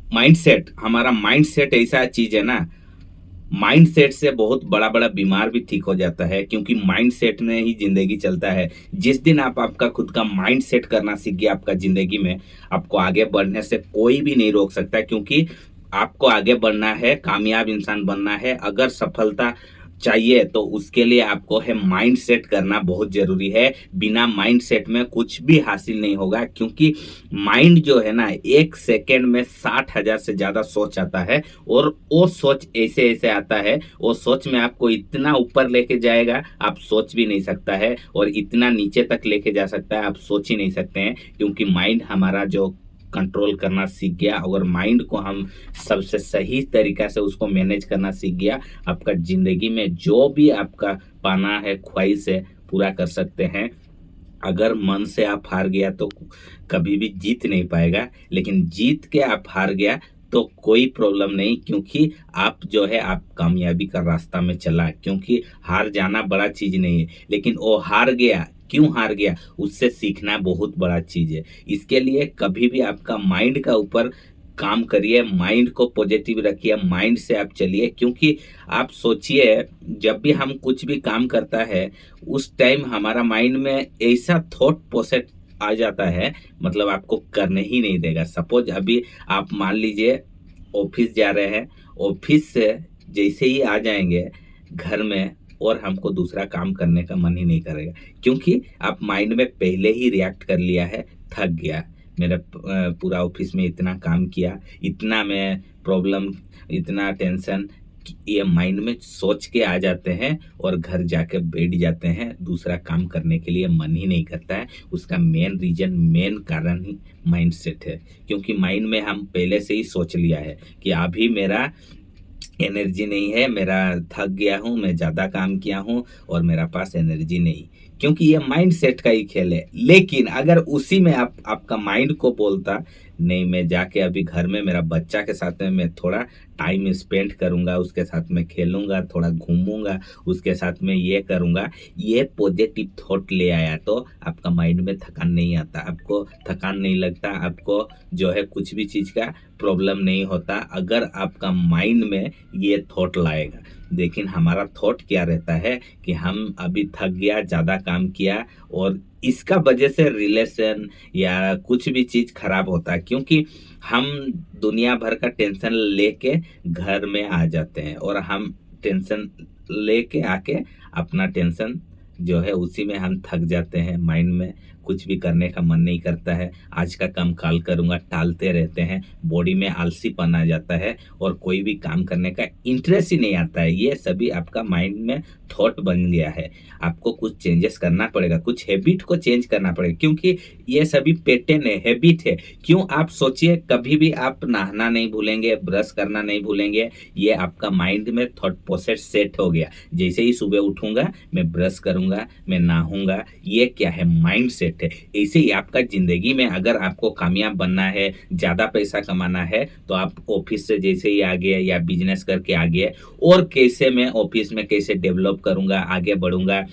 Mindset, हमारा mindset ऐसा चीज है ना, माइंडसेट से बहुत बड़ा बड़ा बीमार भी ठीक हो जाता है, क्योंकि माइंडसेट में ही जिंदगी चलता है। जिस दिन आप आपका खुद का माइंडसेट करना सीख गया आपका जिंदगी में, आपको आगे बढ़ने से कोई भी नहीं रोक सकता, क्योंकि आपको आगे बढ़ना है, कामयाब इंसान बनना है। अगर सफलता चाहिए तो उसके लिए आपको है माइंड सेट करना बहुत जरूरी है। बिना माइंड सेट में कुछ भी हासिल नहीं होगा, क्योंकि माइंड जो है ना, 1 सेकेंड में 60,000 से ज्यादा सोच आता है। और वो सोच ऐसे ऐसे आता है, वो सोच में आपको इतना ऊपर लेके जाएगा आप सोच भी नहीं सकता है, और इतना नीचे तक लेके जा सकता है आप सोच ही नहीं सकते हैं। क्योंकि माइंड हमारा जो कंट्रोल करना सीख गया, अगर माइंड को हम सबसे सही तरीका से उसको मैनेज करना सीख गया, आपका जिंदगी में जो भी आपका पाना है, ख्वाहिश है, पूरा कर सकते हैं। अगर मन से आप हार गया तो कभी भी जीत नहीं पाएगा, लेकिन जीत के आप हार गया तो कोई प्रॉब्लम नहीं, क्योंकि आप जो है आप कामयाबी का रास्ता में चला। क्योंकि हार जाना बड़ा चीज नहीं है, लेकिन वो हार गया, क्यों हार गया, उससे सीखना बहुत बड़ा चीज है। इसके लिए कभी भी आपका माइंड का ऊपर काम करिए, माइंड को पॉजिटिव रखिए, माइंड से आप चलिए। क्योंकि आप सोचिए, जब भी हम कुछ भी काम करता है उस टाइम हमारा माइंड में ऐसा थॉट प्रोसेस आ जाता है, मतलब आपको करने ही नहीं देगा। सपोज अभी आप मान लीजिए ऑफिस जा रहे हैं, ऑफिस से जैसे ही आ जाएंगे घर में, और हमको दूसरा काम करने का मन ही नहीं करेगा, क्योंकि आप माइंड में पहले ही रिएक्ट कर लिया है, थक गया, मेरा पूरा ऑफिस में इतना काम किया, इतना मैं प्रॉब्लम, इतना टेंशन, ये माइंड में सोच के आ जाते हैं, और घर जाके बैठ जाते हैं, दूसरा काम करने के लिए मन ही नहीं करता है। उसका मेन रीजन, मेन कारण ही माइंड सेट है। क्योंकि माइंड में हम पहले से ही सोच लिया है कि अभी मेरा एनर्जी नहीं है, मेरा थक गया हूँ, मैं ज़्यादा काम किया हूँ और मेरा पास एनर्जी नहीं। क्योंकि ये माइंड सेट का ही खेल है। लेकिन अगर उसी में आप आपका माइंड को बोलता, नहीं मैं जाके अभी घर में मेरा बच्चा के साथ में मैं थोड़ा टाइम स्पेंड करूंगा, उसके साथ में खेलूंगा, थोड़ा घूमूंगा, उसके साथ में ये करूंगा, ये पॉजिटिव थॉट ले आया तो आपका माइंड में थकान नहीं आता, आपको थकान नहीं लगता, आपको जो है कुछ भी चीज़ का प्रॉब्लम नहीं होता, अगर आपका माइंड में ये थॉट लाएगा। लेकिन हमारा थॉट क्या रहता है कि हम अभी थक गया, ज़्यादा काम किया, और इसका वजह से रिलेशन या कुछ भी चीज़ खराब होता है। क्योंकि हम दुनिया भर का टेंशन लेके घर में आ जाते हैं, और हम टेंशन लेके आके अपना टेंशन जो है उसी में हम थक जाते हैं। माइंड में कुछ भी करने का मन नहीं करता है, आज का काम कल करूंगा, टालते रहते हैं, बॉडी में आलसीपन आ जाता है, और कोई भी काम करने का इंटरेस्ट ही नहीं आता है। ये सभी आपका माइंड में थॉट बन गया है। आपको कुछ चेंजेस करना पड़ेगा, कुछ हैबिट को चेंज करना पड़ेगा, क्योंकि ये सभी पैटर्न है, हैबिट है। क्यों, आप सोचिए, कभी भी आप नहाना नहीं भूलेंगे, ब्रश करना नहीं भूलेंगे, ये आपका माइंड में थॉट प्रोसेस सेट हो गया। जैसे ही सुबह उठूंगा मैं ब्रश करूंगा, मैं नहाऊंगा, ये क्या है, माइंड सेट है। ऐसे ही आपका जिंदगी में अगर आपको कामयाब बनना है, ज्यादा पैसा कमाना है, तो आप ऑफिस से जैसे ही आ गए या बिजनेस करके आ गए, और कैसे मैं ऑफिस में कैसे डेवलप करूंगा, आगे बढ़ूंगा,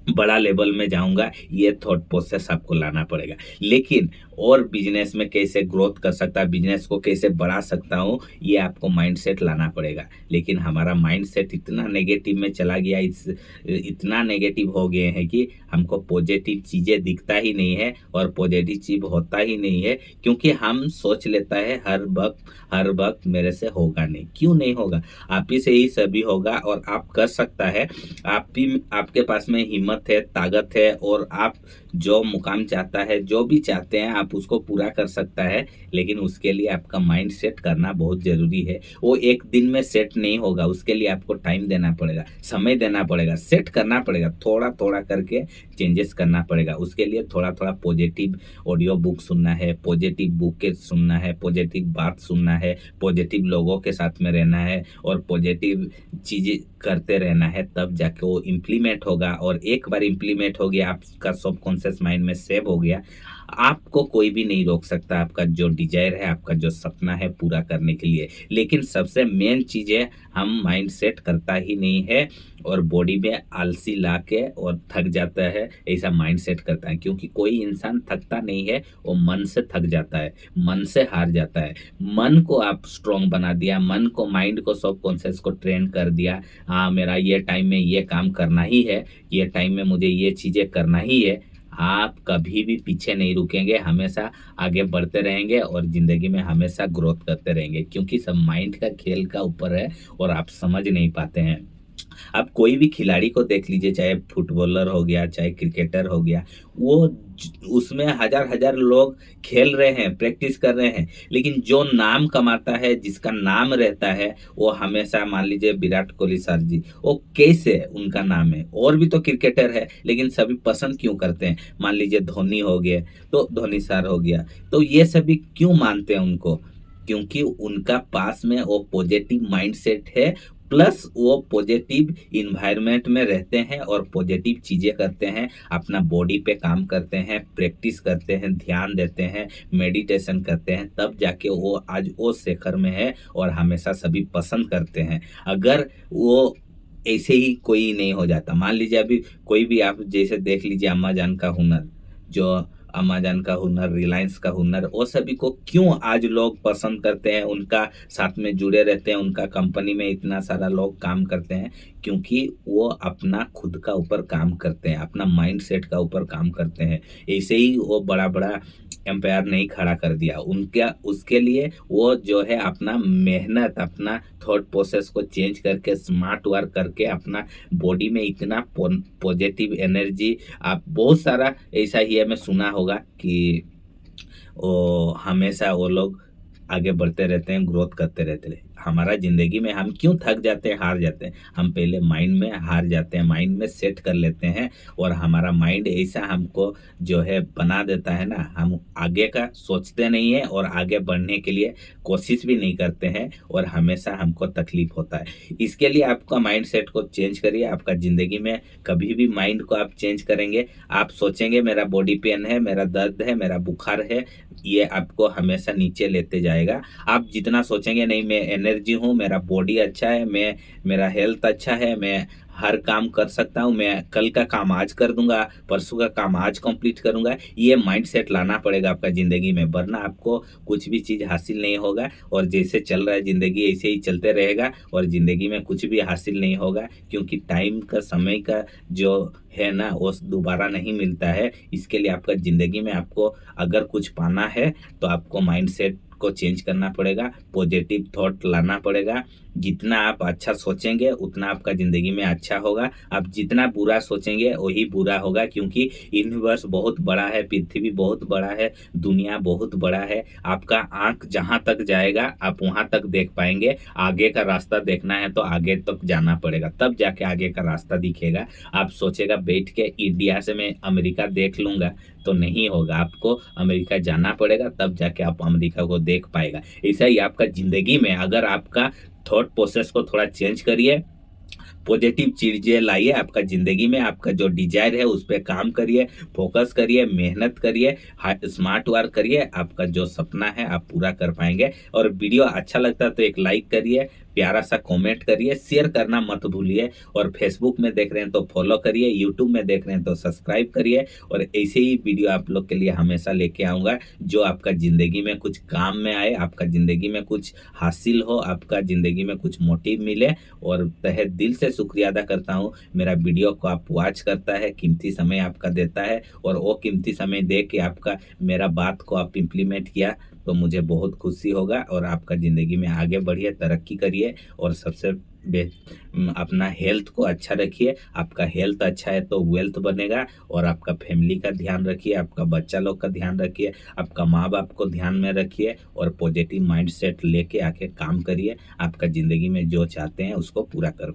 बड़ा लेवल में जाऊंगा, ये थॉट प्रोसेस आपको लाना पड़ेगा। लेकिन और बिजनेस में कैसे ग्रोथ कर सकता, बिजनेस को कैसे बढ़ा सकता हूँ, ये आपको माइंडसेट लाना पड़ेगा। लेकिन हमारा माइंडसेट इतना नेगेटिव में चला गया, इतना नेगेटिव हो गए हैं कि हमको पॉजिटिव चीज़ें दिखता ही नहीं है, और पॉजिटिव चीज होता ही नहीं है। क्योंकि हम सोच लेता है हर वक्त मेरे से होगा नहीं। क्यों नहीं होगा, आप ही से ही सभी होगा, और आप कर सकता है। आप भी, आपके पास में हिम्मत है, ताकत है, और आप जो मुकाम चाहता है, जो भी चाहते हैं, आप उसको पूरा कर सकता है। लेकिन उसके लिए आपका माइंड सेट करना बहुत जरूरी है। वो एक दिन में सेट नहीं होगा, उसके लिए आपको टाइम देना पड़ेगा, समय देना पड़ेगा, सेट करना पड़ेगा, थोड़ा थोड़ा करके चेंजेस करना पड़ेगा। उसके लिए थोड़ा थोड़ा पॉजिटिव ऑडियो बुक सुनना है, पॉजिटिव बुक के सुनना है, पॉजिटिव बात सुनना है, पॉजिटिव लोगों के साथ में रहना है, और पॉजिटिव चीजें करते रहना है, तब जाके वो इम्प्लीमेंट होगा। और एक बार इम्प्लीमेंट हो गया, आपका सब कॉन्सेप्ट सबकॉन्शियस माइंड में सेव हो गया, आपको कोई भी नहीं रोक सकता आपका जो डिजायर है, आपका जो सपना है पूरा करने के लिए। लेकिन सबसे मेन चीज़ है, हम माइंड सेट करता ही नहीं है और बॉडी में आलसी ला के और थक जाता है, ऐसा माइंड सेट करता है। क्योंकि कोई इंसान थकता नहीं है, वो मन से थक जाता है, मन से हार जाता है। मन को आप स्ट्रांग बना दिया, मन को, माइंड को, सब कॉन्शियस को ट्रेन कर दिया, हाँ मेरा ये टाइम में ये काम करना ही है, ये टाइम में मुझे ये चीज़ें करना ही है, आप कभी भी पीछे नहीं रुकेंगे, हमेशा आगे बढ़ते रहेंगे और ज़िंदगी में हमेशा ग्रोथ करते रहेंगे। क्योंकि सब माइंड का खेल का ऊपर है और आप समझ नहीं पाते हैं। आप कोई भी खिलाड़ी को देख लीजिए, चाहे फुटबॉलर हो गया, चाहे क्रिकेटर हो गया, वो उसमें हजार हजार लोग खेल रहे हैं, प्रैक्टिस कर रहे हैं, लेकिन जो नाम कमाता है, जिसका नाम रहता है, वो हमेशा, मान लीजिए विराट कोहली सर जी, वो कैसे उनका नाम है। और भी तो क्रिकेटर है, लेकिन सभी पसंद क्यों करते हैं? मान लीजिए धोनी हो गए, तो धोनी सर हो गया, तो ये सभी क्यों मानते हैं उनको? क्योंकि उनका पास में वो पॉजिटिव माइंडसेट है, प्लस वो पॉजिटिव इन्वायरमेंट में रहते हैं और पॉजिटिव चीज़ें करते हैं, अपना बॉडी पे काम करते हैं, प्रैक्टिस करते हैं, ध्यान देते हैं, मेडिटेशन करते हैं, तब जाके वो आज वो शिखर में है और हमेशा सभी पसंद करते हैं। अगर वो ऐसे ही कोई नहीं हो जाता, मान लीजिए अभी कोई भी, आप जैसे देख लीजिए अम्मा जान का हुनर, जो अमेज़न का हुनर, रिलायंस का हुनर, वो सभी को क्यों आज लोग पसंद करते हैं, उनका साथ में जुड़े रहते हैं, उनका कंपनी में इतना सारा लोग काम करते हैं? क्योंकि वो अपना खुद का ऊपर काम करते हैं, अपना माइंड सेट का ऊपर काम करते हैं। ऐसे ही वो बड़ा बड़ा एम्पायर नहीं खड़ा कर दिया उनका, उसके लिए वो जो है अपना मेहनत, अपना थॉट प्रोसेस को चेंज करके, स्मार्ट वर्क करके, अपना बॉडी में इतना पॉजिटिव एनर्जी, आप बहुत सारा ऐसा ही है, मैं सुना होगा कि वो हमेशा वो लोग आगे बढ़ते रहते हैं, ग्रोथ करते रहते हैं। हमारा ज़िंदगी में हम क्यों थक जाते हैं, हार जाते हैं? हम पहले माइंड में हार जाते हैं, माइंड में सेट कर लेते हैं और हमारा माइंड ऐसा हमको जो है बना देता है ना, हम आगे का सोचते नहीं है और आगे बढ़ने के लिए कोशिश भी नहीं करते हैं और हमेशा हमको तकलीफ होता है। इसके लिए आपका माइंड सेट को चेंज करिए। आपका ज़िंदगी में कभी भी माइंड को आप चेंज करेंगे, आप सोचेंगे मेरा बॉडी पेन है, मेरा दर्द है, मेरा बुखार है, ये आपको हमेशा नीचे लेते जाएगा। आप जितना सोचेंगे नहीं मैं एनर्जी हूँ, मेरा बॉडी अच्छा है, मेरा हेल्थ अच्छा है, मैं हर काम कर सकता हूँ, मैं कल का काम आज कर दूंगा, परसों का काम आज कंप्लीट करूंगा, ये माइंडसेट लाना पड़ेगा आपका ज़िंदगी में, वरना आपको कुछ भी चीज़ हासिल नहीं होगा। और जैसे चल रहा है ज़िंदगी ऐसे ही चलते रहेगा और ज़िंदगी में कुछ भी हासिल नहीं होगा। क्योंकि टाइम का, समय का जो है ना, वो दोबारा नहीं मिलता है। इसके लिए आपका ज़िंदगी में आपको अगर कुछ पाना है तो आपको माइंडसेट को चेंज करना पड़ेगा, पॉजिटिव थॉट लाना पड़ेगा। जितना आप अच्छा सोचेंगे उतना आपका ज़िंदगी में अच्छा होगा, आप जितना बुरा सोचेंगे वही बुरा होगा। क्योंकि यूनिवर्स बहुत बड़ा है, पृथ्वी बहुत बड़ा है, दुनिया बहुत बड़ा है, आपका आंख जहाँ तक जाएगा आप वहाँ तक देख पाएंगे। आगे का रास्ता देखना है तो आगे तक जाना पड़ेगा, तब जाके आगे का रास्ता दिखेगा। आप सोचेगा बैठ के इंडिया से मैं अमेरिका देख लूँगा, तो नहीं होगा, आपको अमेरिका जाना पड़ेगा, तब जाके आप अमेरिका को देख पाएगा। ऐसा ही आपका ज़िंदगी में अगर आपका थॉट प्रोसेस को थोड़ा चेंज करिए, पॉजिटिव चीज़ें लाइए आपका ज़िंदगी में, आपका जो डिजायर है उस पर काम करिए, फोकस करिए, मेहनत करिए, स्मार्ट वर्क करिए, आपका जो सपना है आप पूरा कर पाएंगे। और वीडियो अच्छा लगता है तो एक लाइक करिए, प्यारा सा कमेंट करिए, शेयर करना मत भूलिए। और फेसबुक में देख रहे हैं तो फॉलो करिए, यूट्यूब में देख रहे हैं तो सब्सक्राइब करिए। और ऐसे ही वीडियो आप लोग के लिए हमेशा लेके आऊँगा जो आपका ज़िंदगी में कुछ काम में आए, आपका ज़िंदगी में कुछ हासिल हो, आपका ज़िंदगी में कुछ मोटिव मिले। और तहे दिल से शुक्रिया अदा करता हूँ, मेरा वीडियो को आप वॉच करता है, कीमती समय आपका देता है, और वो कीमती समय दे के आपका मेरा बात को आप इम्प्लीमेंट किया तो मुझे बहुत खुशी होगा। और आपका ज़िंदगी में आगे बढ़िए, तरक्की करिए और सबसे अपना हेल्थ को अच्छा रखिए। आपका हेल्थ अच्छा है तो वेल्थ बनेगा। और आपका फैमिली का ध्यान रखिए, आपका बच्चा लोग का ध्यान रखिए, आपका माँ बाप को ध्यान में रखिए और पॉजिटिव माइंडसेट लेके आके काम करिए। आपका ज़िंदगी में जो चाहते हैं उसको पूरा कर